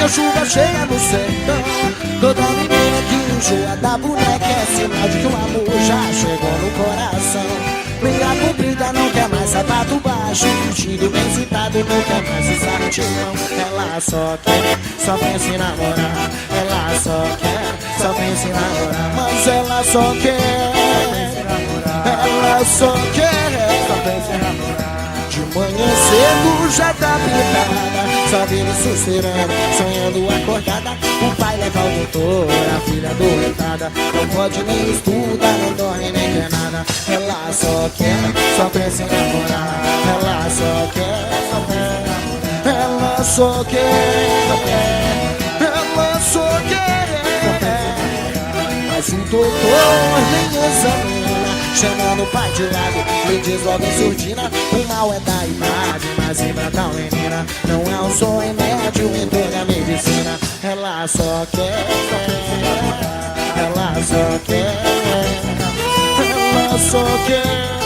que a chuva chega no sertão. Toda menina que enjoa da boneca é sinal de que o amor já chegou no coração. Meia comprida não quer mais sapato baixo, vestido bem citado não quer mais usar mutirão. Ela só quer, só pensa em namorar. Ela só quer, só pensa em namorar. Mas ela só quer, ela só quer, só pensa em namorar. De manhã cedo já tá pintada, só vira suspirando, sonhando acordada. O pai leva o doutor, a filha adoentada. Não pode nem estudar, não dorme nem quer nada. Ela só quer, só pensa em namorar. Ela só quer, só pensa em namorar. Ela só quer, ela só quer. Mas o doutor nem examina, chamando o pai de lado, me diz logo em surdina: o mal é da idade, mas em tal menina não é um só remédio em toda a medicina. Ela só quer, ela só quer, ela só quer.